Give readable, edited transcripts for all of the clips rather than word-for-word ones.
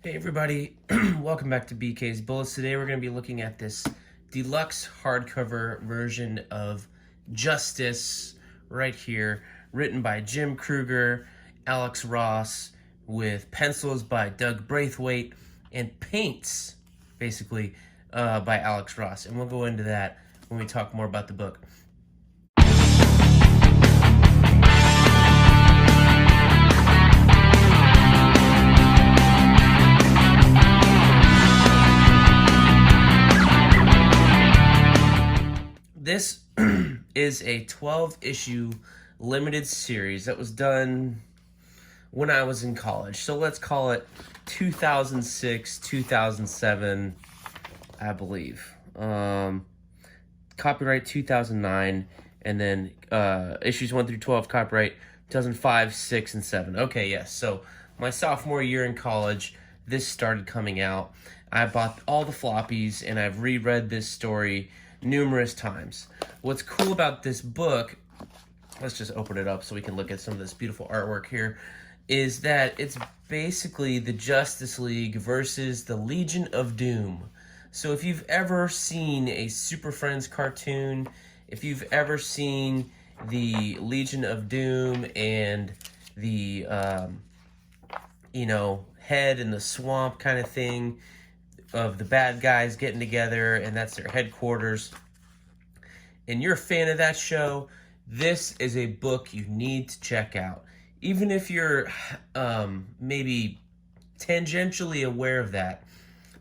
Hey everybody, welcome back to BK's Bullets. Today we're going to be looking at this deluxe hardcover version of Justice right here, written by Jim Kruger, Alex Ross, with pencils by Doug Braithwaite, and paints, basically, by Alex Ross. And we'll go into that when we talk more about the book. This is a 12-issue limited series that was done when I was in college. So let's call it 2006, 2007, I believe. Copyright 2009, and then issues 1 through 12, copyright 2005, 6, and 7. Okay, yes. So my sophomore year in college, this started coming out. I bought all the floppies, and I've reread this story numerous times. What's cool about this book, let's just open it up so we can look at some of this beautiful artwork here, is that it's basically the Justice League versus the Legion of Doom. So if you've ever seen a Super Friends cartoon, if you've ever seen the Legion of Doom and the, head in the swamp kind of thing, of the bad guys getting together, and that's their headquarters, and you're a fan of that show, this is a book you need to check out. Even if you're maybe tangentially aware of that,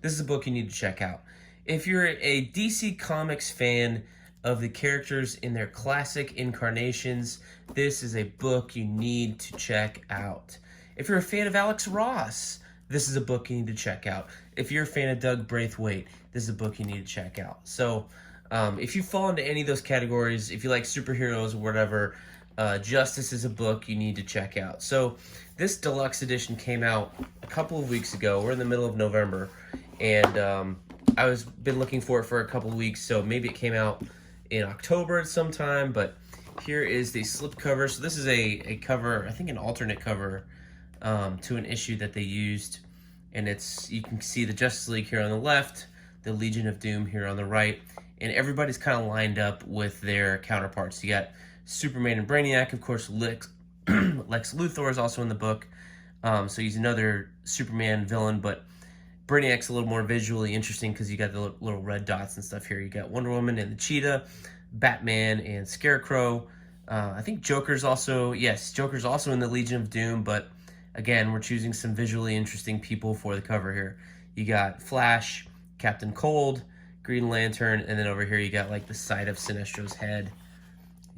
this is a book you need to check out. If you're a DC Comics fan of the characters in their classic incarnations, this is a book you need to check out. If you're a fan of Alex Ross, this is a book you need to check out. If you're a fan of Doug Braithwaite, this is a book you need to check out. So if you fall into any of those categories, if you like superheroes or whatever, Justice is a book you need to check out. So this deluxe edition came out a couple of weeks ago. We're in the middle of November, and I was been looking for it for a couple of weeks, so maybe it came out in October at some time, but here is the slipcover. So this is a cover, I think an alternate cover to an issue that they used, and you can see the Justice League here on the left, the Legion of Doom here on the right, and everybody's kind of lined up with their counterparts. You got Superman and Brainiac, of course. Lex Luthor is also in the book, so he's another Superman villain, but Brainiac's a little more visually interesting because you got the little red dots and stuff here. You got Wonder Woman and the Cheetah, Batman and Scarecrow. I think Joker's also in the Legion of Doom, but again, we're choosing some visually interesting people for the cover here. You got Flash, Captain Cold, Green Lantern, and then over here you got like the side of Sinestro's head.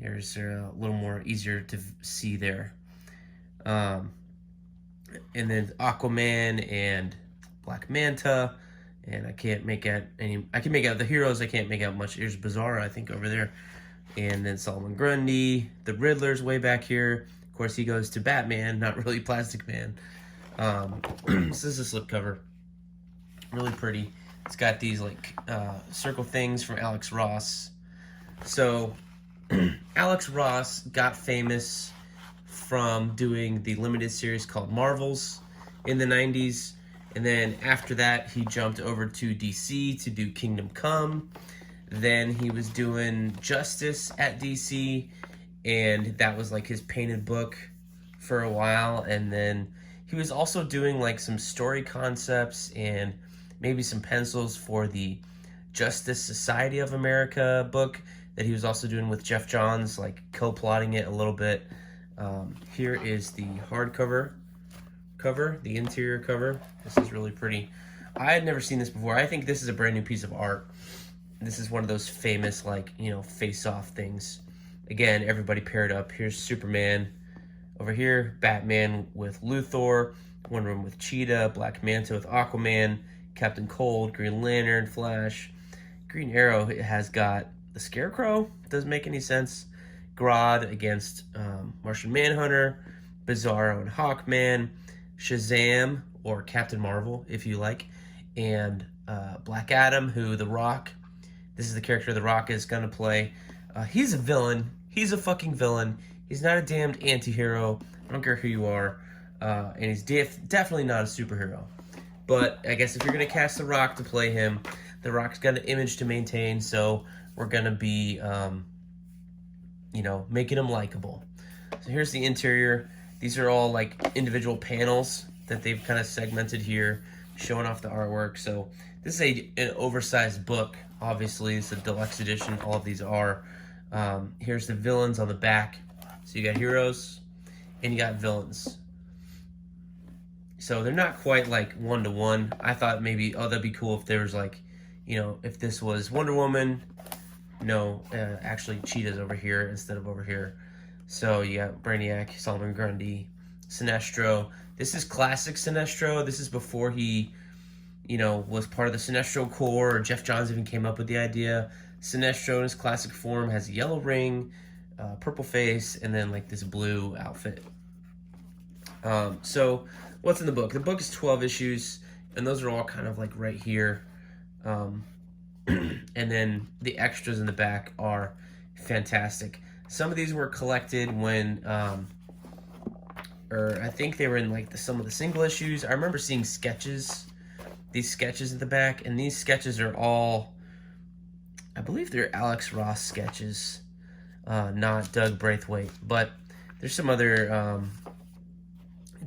Here's a little more easier to see there. And then Aquaman and Black Manta, and I can make out the heroes. I can't make out much. Here's Bizarro, I think, over there. And then Solomon Grundy, the Riddler's way back here. Of course, he goes to Batman, not really Plastic Man. This is a slipcover. Really pretty. It's got these like circle things from Alex Ross. So Alex Ross got famous from doing the limited series called Marvels in the 90s. And then after that, he jumped over to DC to do Kingdom Come. Then he was doing Justice at DC, and that was like his painted book for a while. And then he was also doing like some story concepts and maybe some pencils for the Justice Society of America book that he was also doing with Jeff Johns, like co-plotting it a little bit. Here is the hardcover cover, the interior cover. This is really pretty. I had never seen this before. I think this is a brand new piece of art. This is one of those famous, like, face-off things. Again, everybody paired up. Here's Superman over here, Batman with Luthor, Wonder Woman with Cheetah, Black Manta with Aquaman, Captain Cold, Green Lantern, Flash. Green Arrow has got the Scarecrow. Doesn't make any sense. Grodd against Martian Manhunter, Bizarro and Hawkman, Shazam, or Captain Marvel, if you like, and Black Adam, who The Rock, this is the character The Rock is going to play. He's a villain. He's a fucking villain. He's not a damned anti-hero. I don't care who you are. And he's definitely not a superhero. But I guess if you're going to cast The Rock to play him, The Rock's got an image to maintain, so we're going to be, you know, making him likable. So here's the interior. These are all like individual panels that they've kind of segmented here, showing off the artwork. So this is an oversized book. Obviously, it's a deluxe edition. All of these are. Here's the villains on the back. So you got heroes and you got villains. So they're not quite like one-to-one. I thought maybe, oh, that'd be cool if there was like, you know, if this was Wonder Woman. No, actually Cheetah's over here instead of over here. So you got Brainiac, Solomon Grundy, Sinestro. This is classic Sinestro. This is before he, you know, was part of the Sinestro Corps, or Jeff Johns even came up with the idea. Sinestro in his classic form has a yellow ring, purple face, and then like this blue outfit. So what's in the book? The book is 12 issues, and those are all kind of like right here. And then the extras in the back are fantastic. Some of these were collected when, or I think they were in like some of the single issues. I remember seeing sketches, these sketches in the back, and these sketches are all, I believe they're Alex Ross sketches, not Doug Braithwaite. But there's some other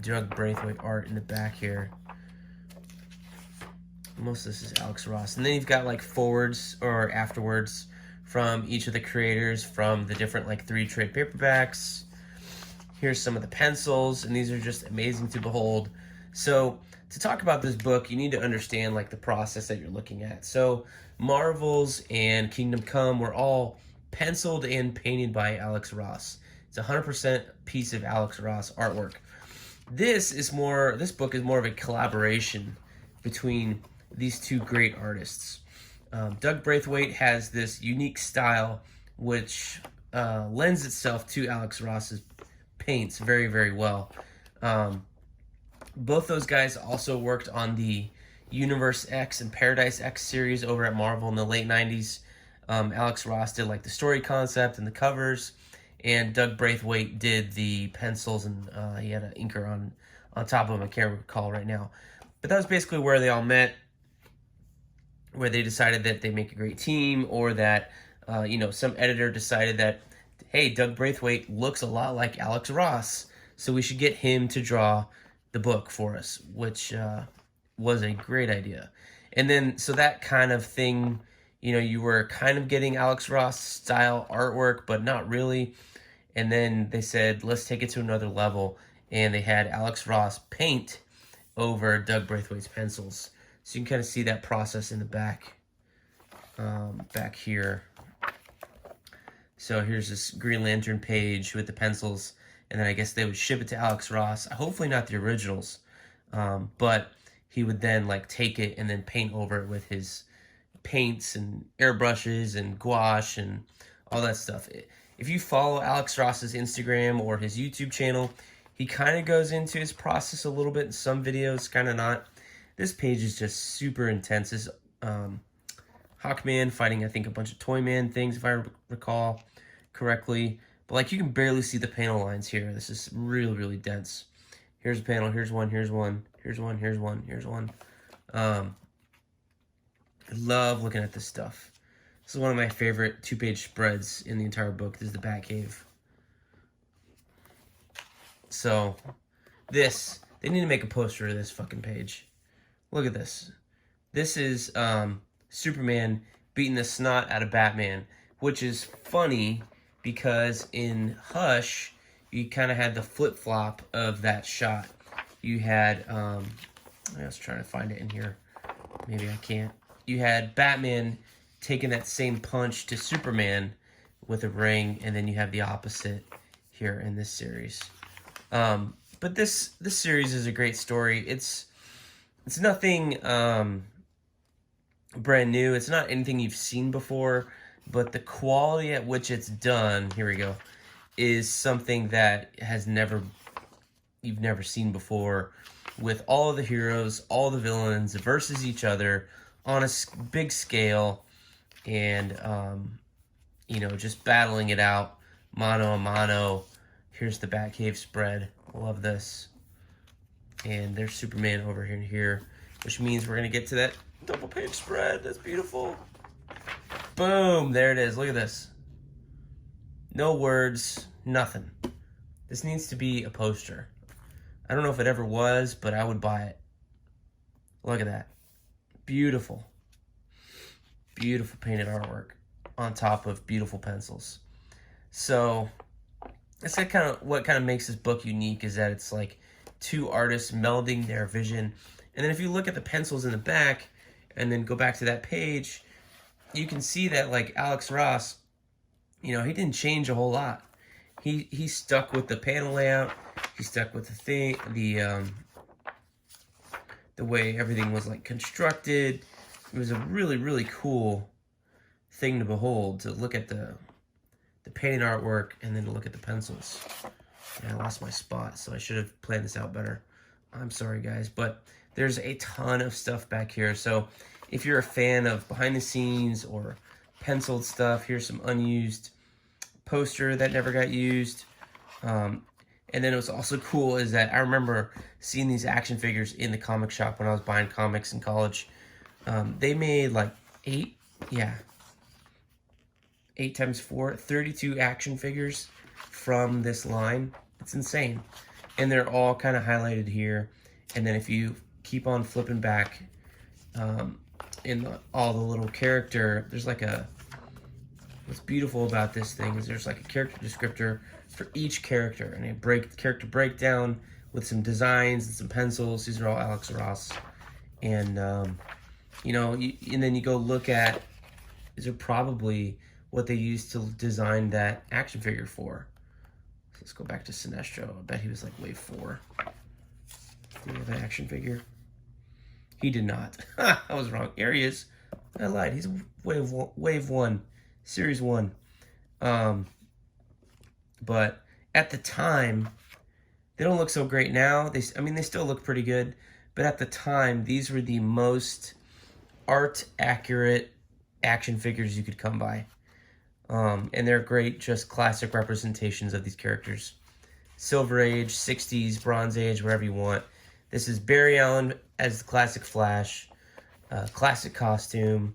Doug Braithwaite art in the back here. Most of this is Alex Ross. And then you've got like forwards or afterwards from each of the creators from the different like 3 trade paperbacks. Here's some of the pencils, and these are just amazing to behold. So to talk about this book, you need to understand like the process that you're looking at. So Marvels and Kingdom Come were all penciled and painted by Alex Ross. It's 100% piece of Alex Ross artwork. This book is more of a collaboration between these two great artists. Doug Braithwaite has this unique style which lends itself to Alex Ross's paints very, very well. Both those guys also worked on the Universe X and Paradise X series over at Marvel in the late 90s. Alex Ross did like the story concept and the covers, and Doug Braithwaite did the pencils, and he had an inker on top of him. I can't recall right now. But that was basically where they all met, where they decided that they make a great team, or that, you know, some editor decided that, hey, Doug Braithwaite looks a lot like Alex Ross, so we should get him to draw the book for us, which was a great idea. And then, so that kind of thing, you know, you were kind of getting Alex Ross style artwork, but not really. And then they said, let's take it to another level. And they had Alex Ross paint over Doug Braithwaite's pencils. So you can kind of see that process in the back, back here. So here's this Green Lantern page with the pencils, and then I guess they would ship it to Alex Ross. Hopefully not the originals, but he would then like take it and then paint over it with his paints and airbrushes and gouache and all that stuff. If you follow Alex Ross's Instagram or his YouTube channel, he kind of goes into his process a little bit in some videos, kind of not. This page is just super intense. This Hawkman fighting, I think, a bunch of Toyman things, if I recall correctly. But like, you can barely see the panel lines here. This is really, really dense. Here's a panel. Here's one. Here's one. Here's one. Here's one. Here's one. I love looking at this stuff. This is one of my favorite 2-page spreads in the entire book. This is the Batcave. So, this, they need to make a poster of this fucking page. Look at this. This is Superman beating the snot out of Batman, which is funny because in Hush, you kind of had the flip-flop of that shot. You had, I was trying to find it in here. Maybe I can't. You had Batman taking that same punch to Superman with a ring, and then you have the opposite here in this series. But this series is a great story. It's nothing brand new. It's not anything you've seen before, but the quality at which it's done, here we go, is something that you've never seen before, with all of the heroes, all the villains versus each other on a big scale, and you know, just battling it out mano a mano. Here's the Batcave spread. Love this. And there's Superman over here and here. which means we're going to get to that double page spread. That's beautiful. Boom, there it is. Look at this. No words, nothing. This needs to be a poster. I don't know if it ever was, but I would buy it. Look at that. Beautiful. Beautiful painted artwork on top of beautiful pencils. So that's what kind of makes this book unique, is that it's like two artists melding their vision. And then if you look at the pencils in the back and then go back to that page, you can see that like Alex Ross, you know, he didn't change a whole lot. He stuck with the panel layout. He stuck with the way everything was like constructed. It was a really, really cool thing to behold, to look at the painting artwork and then to look at the pencils. And I lost my spot, so I should have planned this out better. I'm sorry, guys, but there's a ton of stuff back here. So if you're a fan of behind the scenes or penciled stuff, here's some unused poster that never got used. And then what's also cool is that I remember seeing these action figures in the comic shop when I was buying comics in college. They made like 8 times 4, 32 action figures from this line. It's insane. And they're all kind of highlighted here. And then if you keep on flipping back in all the little character, there's like what's beautiful about this thing is there's like a character descriptor for each character, and a character breakdown with some designs and some pencils. These are all Alex Ross. And, you know, and then you go look at, these are probably what they used to design that action figure for. So let's go back to Sinestro. I bet he was like wave 4. Did he have an action figure? He did not. I was wrong. Here he is. I lied. He's wave 1, series 1. But at the time, they don't look so great now. They still look pretty good. But at the time, these were the most art-accurate action figures you could come by. And they're great, just classic representations of these characters. Silver Age, 60s, Bronze Age, wherever you want. This is Barry Allen as the classic Flash. Classic costume.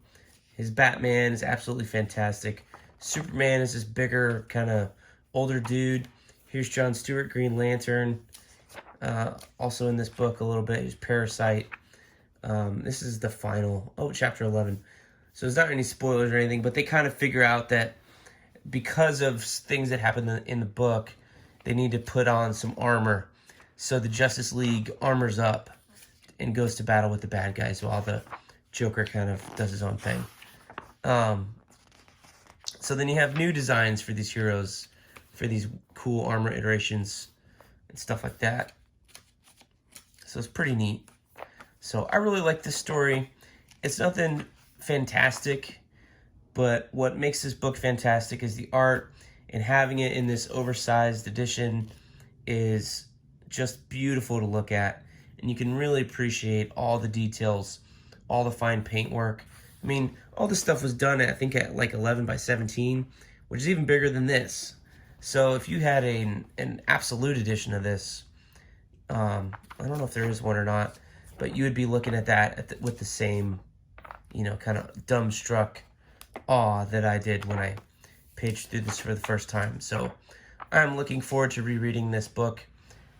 His Batman is absolutely fantastic. Superman is this bigger, kind of older dude. Here's John Stewart, Green Lantern. Also in this book a little bit is Parasite. This is the final, chapter 11. So there's not any spoilers or anything, but they kind of figure out that because of things that happen in the book, they need to put on some armor. So the Justice League armors up and goes to battle with the bad guys while the Joker kind of does his own thing. So then you have new designs for these heroes, for these cool armor iterations and stuff like that. So it's pretty neat. So I really like this story. It's nothing fantastic, but what makes this book fantastic is the art, and having it in this oversized edition is just beautiful to look at. And you can really appreciate all the details, all the fine paintwork. I mean, all this stuff was done, I think, at like 11 by 17, which is even bigger than this. So if you had an absolute edition of this, I don't know if there is one or not, but you would be looking at that with the same, you know, kind of dumbstruck awe that I did when I paged through this for the first time. So I'm looking forward to rereading this book.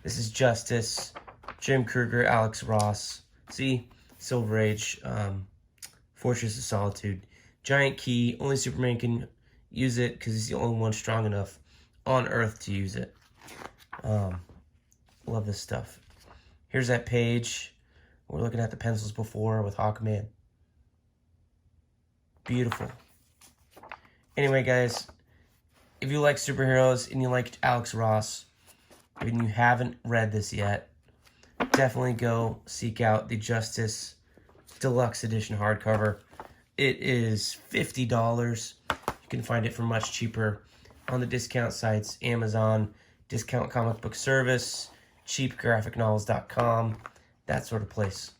This is Justice, Jim Krueger, Alex Ross. See, Silver Age, Fortress of Solitude. Giant key, only Superman can use it because he's the only one strong enough on Earth to use it. Love this stuff. Here's that page. We're looking at the pencils before with Hawkman. Beautiful. Anyway, guys, if you like superheroes and you like Alex Ross, and you haven't read this yet, definitely go seek out the Justice Deluxe Edition hardcover. It is $50. You can find it for much cheaper on the discount sites, Amazon, Discount Comic Book Service, cheapgraphicnovels.com, that sort of place.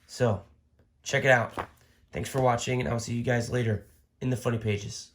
So, check it out. Thanks for watching, and I'll see you guys later in the funny pages.